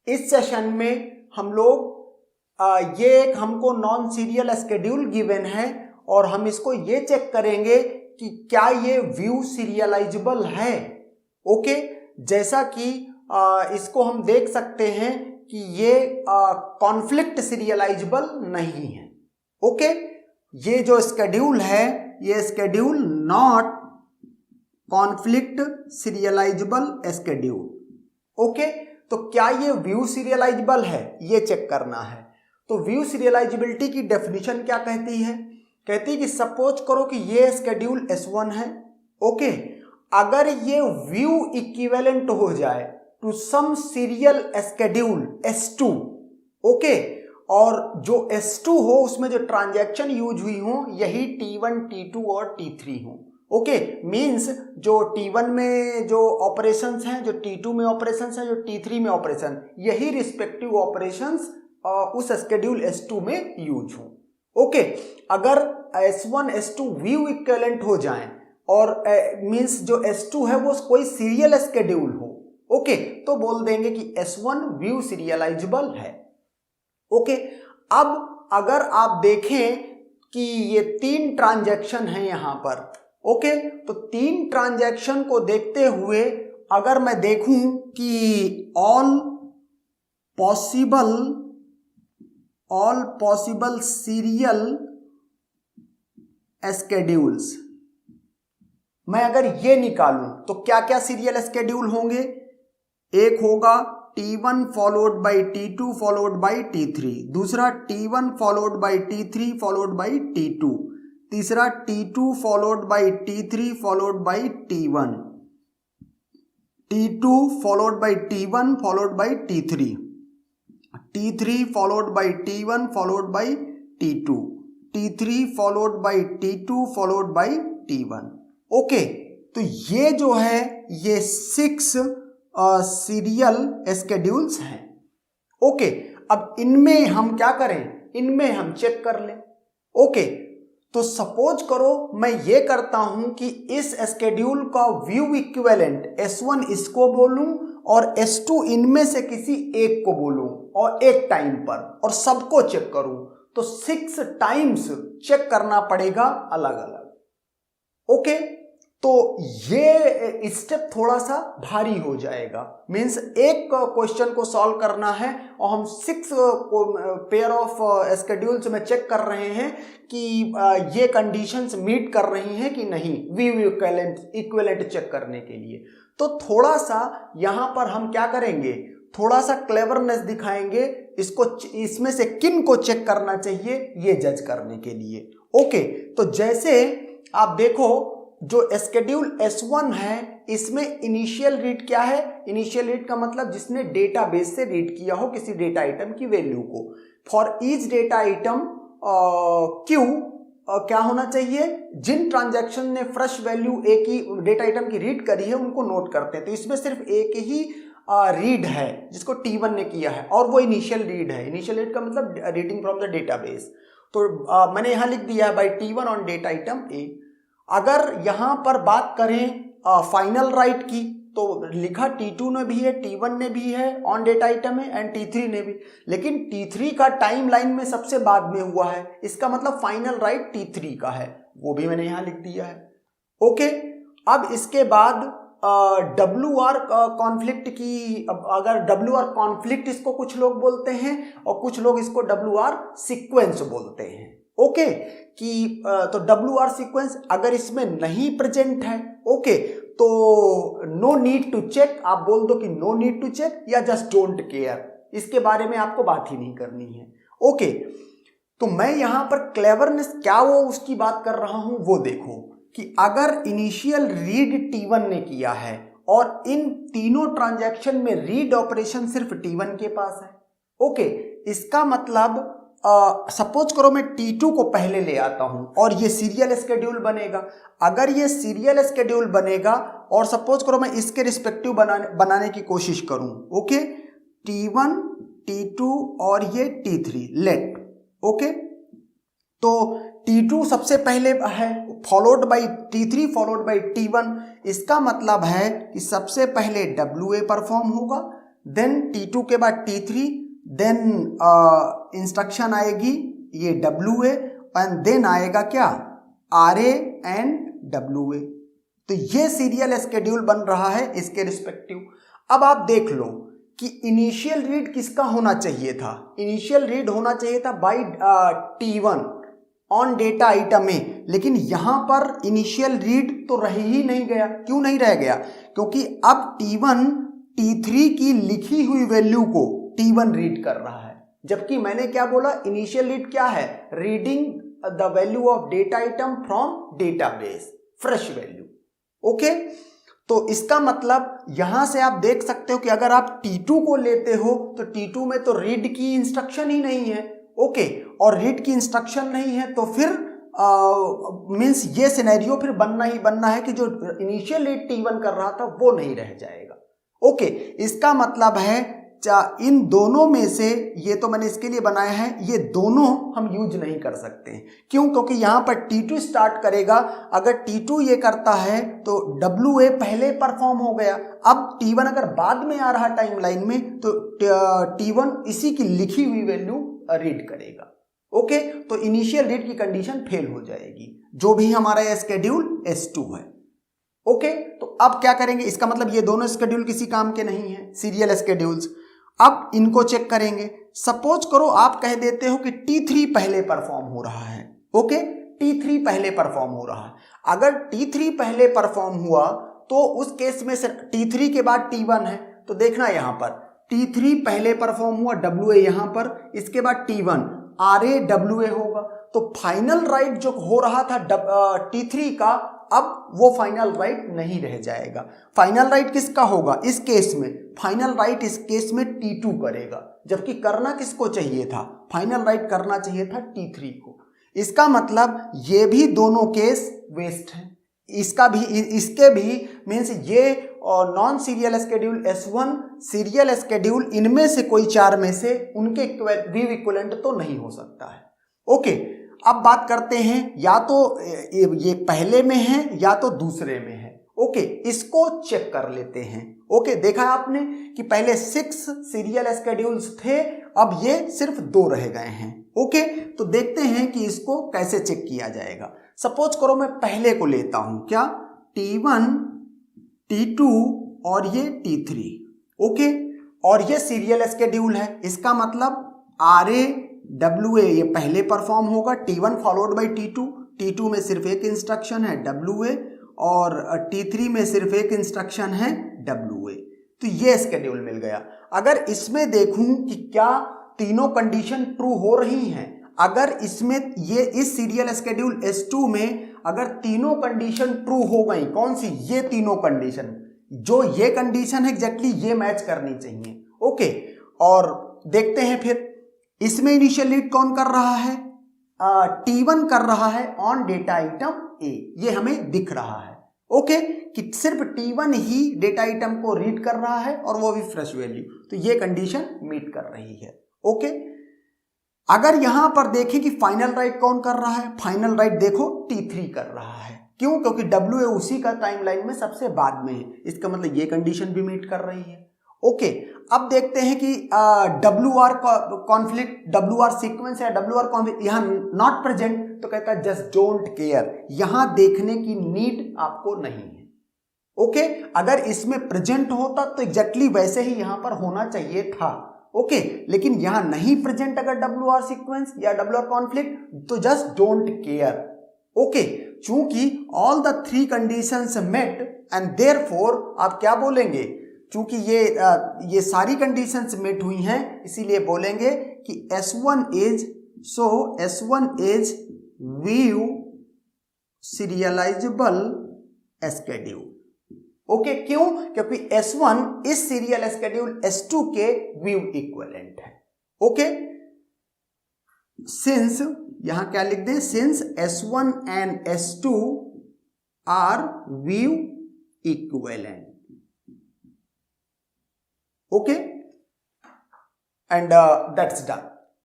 इस सेशन में हम लोग ये एक हमको नॉन सीरियल स्केड्यूल गिवन है और हम इसको ये चेक करेंगे कि क्या ये व्यू सीरियलाइजेबल है। ओके, जैसा कि इसको हम देख सकते हैं कि ये कॉन्फ्लिक्ट सीरियलाइजेबल नहीं है। ओके, ये जो स्केड्यूल है ये schedule not conflict serialisable schedule. Okay, तो क्या ये व्यू सीरियलाइजेबल है ये चेक करना है। तो व्यू सीरियलाइजेबिलिटी की डेफिनेशन क्या कहती है? कहती है कि सपोज करो कि ये स्केड्यूल S1 है। ओके, अगर ये व्यू इक्विवेलेंट हो जाए to some serial schedule S2, okay, और जो S2 हो उसमें जो ट्रांजैक्शन यूज हुई हो यही T1, T2 और T3 हो। ओके, मीन्स जो T1 में जो ऑपरेशंस हैं, जो T2 में ऑपरेशंस हैं, जो T3 में ऑपरेशन, यही रिस्पेक्टिव ऑपरेशंस उस स्केड्यूल S2 में यूज हो। ओके, अगर S1 S2 व्यू इक्विवेलेंट हो जाएं और मीन्स जो S2 है वो कोई सीरियल स्केड्यूल हो, ओके, तो बोल देंगे कि S1 व्यू सीरियलाइजेबल है। ओके, अब अगर आप देखें कि ये 3 ट्रांजैक्शन हैं यहां पर, ओके, तो 3 ट्रांजैक्शन को देखते हुए अगर मैं देखूं कि ऑल पॉसिबल सीरियल स्केड्यूल्स, मैं अगर ये निकालूं तो क्या क्या सीरियल स्केड्यूल होंगे? एक होगा T1 followed by T2 followed by T3, दूसरा T1 followed by T3 followed by T2, तीसरा T2 followed by T3 followed by T1, T2 followed by T1 followed by T3, T3 followed by T1 followed by T2, T3 followed by T2 followed by T1। Okay, तो ये जो है ये 6 serial schedules हैं। Okay, अब इनमें हम क्या करें? इनमें हम चेक कर लें। ओके, तो सपोज करो मैं ये करता हूं कि इस स्केड्यूल का व्यू इक्विवेलेंट S1 इसको बोलूं और S2 इनमें से किसी एक को बोलूं और एक टाइम पर और सबको चेक करूं, तो 6 टाइम्स चेक करना पड़ेगा अलग अलग। ओके, तो ये स्टेप थोड़ा सा भारी हो जाएगा। मीन्स एक क्वेश्चन को सॉल्व करना है और हम 6 पेयर ऑफ स्केड्यूल्स में चेक कर रहे हैं कि ये कंडीशंस मीट कर रही हैं कि नहीं, व्यू इक्विवेलेंट चेक करने के लिए। तो थोड़ा सा यहां पर हम क्या करेंगे, थोड़ा सा क्लेवरनेस दिखाएंगे, इसको इसमें से किन को चेक करना चाहिए ये जज करने के लिए। ओके, तो जैसे आप देखो जो स्केड्यूल S1 है इसमें इनिशियल रीड क्या है? इनिशियल रीड का मतलब जिसने डेटाबेस से रीड किया हो किसी डेटा आइटम की वैल्यू को। For each data item Q क्या होना चाहिए? जिन ट्रांजैक्शन ने फ्रेश वैल्यू एक ही डेटा आइटम की रीड करी है उनको नोट करते हैं। तो इसमें सिर्फ एक ही रीड है जिसको T1 ने किया है और वो इनिशियल रीड है। इनिशियल रीड का मतलब रीडिंग फ्रॉम द डेटाबेस। तो मैंने यहां लिख दिया है by T1 on data item A। अगर यहां पर बात करें फाइनल राइट की तो लिखा T2 ने भी है, T1 ने भी है ऑन डेटा आइटम है एंड T3 ने भी, लेकिन T3 का टाइम लाइन में सबसे बाद में हुआ है, इसका मतलब फाइनल राइट T3 का है, वो भी मैंने यहां लिख दिया है। ओके, अब इसके बाद WR कॉन्फ्लिक्ट की, अगर WR कॉन्फ्लिक्ट इसको कुछ लोग बोलते हैं और कुछ लोग इसको WR सीक्वेंस बोलते हैं। ओके, कि तो WR सीक्वेंस अगर इसमें नहीं प्रेजेंट है, ओके, तो नो नीड टू चेक, आप बोल दो कि नो नीड टू चेक या जस्ट डोंट केयर, इसके बारे में आपको बात ही नहीं करनी है। ओके, तो मैं यहां पर क्लेवरनेस क्या वो उसकी बात कर रहा हूं वो देखो कि अगर इनिशियल रीड T1 ने किया है और इन तीनों ट्रांजैक्शन में रीड ऑपरेशन सिर्फ T1 के पास है, ओके, इसका मतलब सपोज करो मैं T2 को पहले ले आता हूं और ये सीरियल स्केड्यूल बनेगा। अगर ये सीरियल स्केड्यूल बनेगा और सपोज करो मैं इसके रिस्पेक्टिव बनाने की कोशिश करूं, ओके, T1 T2 और ये T3 लेट, ओके, तो T2 सबसे पहले है followed by T3 followed by T1। इसका मतलब है कि सबसे पहले WA परफॉर्म होगा, देन T2 के बाद T3, देन इंस्ट्रक्शन आएगी ये WA एंड देन आएगा क्या RA एंड WA। तो ये सीरियल स्केड्यूल बन रहा है इसके रिस्पेक्टिव। अब आप देख लो कि इनिशियल रीड किसका होना चाहिए था, इनिशियल रीड होना चाहिए था by T1 on data item A, लेकिन यहां पर इनिशियल रीड तो रह ही नहीं गया। क्यों नहीं रह गया? क्योंकि अब T1 T3 की लिखी हुई वैल्यू को T1 रीड कर रहा है, जबकि मैंने क्या बोला, इनिशियल रीड क्या है, reading the value of data item from database, fresh value. Okay, तो इसका मतलब यहां से आप देख सकते हो कि अगर आप T2 को लेते हो तो T2 में तो रीड की इंस्ट्रक्शन ही नहीं है। ओके, और रीड की इंस्ट्रक्शन नहीं है तो फिर मींस ये सिनेरियो फिर बनना ही बनना है कि जो इनिशियल रीड T1 कर रहा था वो नहीं रह जाएगा। ओके, इसका मतलब है इन दोनों में से, ये तो मैंने इसके लिए बनाया है, ये दोनों हम यूज नहीं कर सकते हैं। क्यों? क्योंकि यहां पर T2 स्टार्ट करेगा, अगर T2 ये करता है तो WA पहले परफॉर्म हो गया। अब T1 अगर बाद में आ रहा टाइमलाइन में तो T1 इसी की लिखी हुई वैल्यू रीड करेगा। ओके, तो इनिशियल रीड की कंडीशन फेल हो जाएगी, जो भी हमारा यह स्केड्यूल S2 है। ओके, तो अब क्या करेंगे, इसका मतलब ये दोनों स्केड्यूल किसी काम के नहीं है, सीरियल स्केड्यूल्स। अब इनको चेक करेंगे। सपोज करो आप कह देते हो कि T3 पहले परफॉर्म हो रहा है। ओके, T3 पहले परफॉर्म हो रहा है। अगर T3 पहले परफॉर्म हुआ तो उस केस में से T3 के बाद T1 है, तो देखना यहां पर T3 पहले परफॉर्म हुआ, WA यहां पर, इसके बाद T1 RA WA होगा। तो फाइनल राइट जो हो रहा था T3 का, अब वो फाइनल राइट नहीं रह जाएगा। फाइनल राइट किसका होगा इस केस में? फाइनल राइट इस केस में T2 करेगा, जबकि करना किसको चाहिए था? फाइनल राइट करना चाहिए था T3 को। इसका मतलब ये भी दोनों केस वेस्ट हैं। इसका भी, इसके भी मीन्स ये non serial schedule S1, serial schedule, इनमें से कोई चार में से उनके व्यू इक्विवेलेंट तो नहीं हो सकता है। ओके, अब बात करते हैं, या तो ये पहले में है या तो दूसरे में है। ओके, इसको चेक कर लेते हैं। ओके, देखा आपने कि पहले 6 सीरियल स्केड्यूल्स थे, अब ये सिर्फ 2 रह गए हैं। ओके, तो देखते हैं कि इसको कैसे चेक किया जाएगा। सपोज करो मैं पहले को लेता हूं, क्या, T1, T2 और ये T3। ओके, और ये सीरियल स्केड्यूल है, इसका मतलब RA WA ये पहले परफॉर्म होगा, T1 followed by T2। T2 में सिर्फ एक इंस्ट्रक्शन है WA, और T3 में सिर्फ एक इंस्ट्रक्शन है WA। तो ये स्केड्यूल मिल गया। अगर इसमें देखूं कि क्या तीनों कंडीशन ट्रू हो रही हैं, अगर इसमें ये इस सीरियल स्केड्यूल S2 में अगर तीनों कंडीशन ट्रू हो गई, कौन सी? ये तीनों कंडीशन, जो ये कंडीशन है एग्जैक्टली ये मैच करनी चाहिए। ओके, और देखते हैं फिर इसमें इनिशियल रीड कौन कर रहा है? T1 कर रहा है ऑन डेटा आइटम A, ये हमें दिख रहा है। ओके, कि सिर्फ T1 ही डेटा आइटम को रीड कर रहा है और वो भी फ्रेश वैल्यू, तो ये कंडीशन मीट कर रही है। ओके, अगर यहां पर देखें कि फाइनल राइट कौन कर रहा है, फाइनल राइट देखो T3 कर रहा है। क्यों? क्योंकि WA उसी का टाइमलाइन में सबसे बाद में है, इसका मतलब ये कंडीशन भी मीट कर रही है। ओके, अब देखते हैं कि WR कॉन्फ्लिक्ट, WR सीक्वेंस या WR कॉन्फ्लिक्ट यहां नॉट प्रेजेंट, तो कहता है जस्ट डोंट केयर, यहां देखने की नीड आपको नहीं है। ओके, अगर इसमें प्रेजेंट होता तो एग्जैक्टली वैसे ही यहां पर होना चाहिए था। ओके, लेकिन यहां नहीं प्रेजेंट अगर WR सीक्वेंस या WR कॉन्फ्लिक्ट, तो जस्ट डोंट केयर। ओके, चूंकि all the 3 conditions met and therefore आप क्या बोलेंगे, चूंकि ये सारी कंडीशंस मेट हुई हैं, इसीलिए बोलेंगे कि S1 is, so S1 is view serializable schedule. Okay, क्यों? क्योंकि S1 इस सीरियल स्केड्यूल S2 के व्यू इक्विवेलेंट है। ओके, सिंस, यहां क्या लिख दें, since S1 and S2 are view equivalent. Okay, and that's done.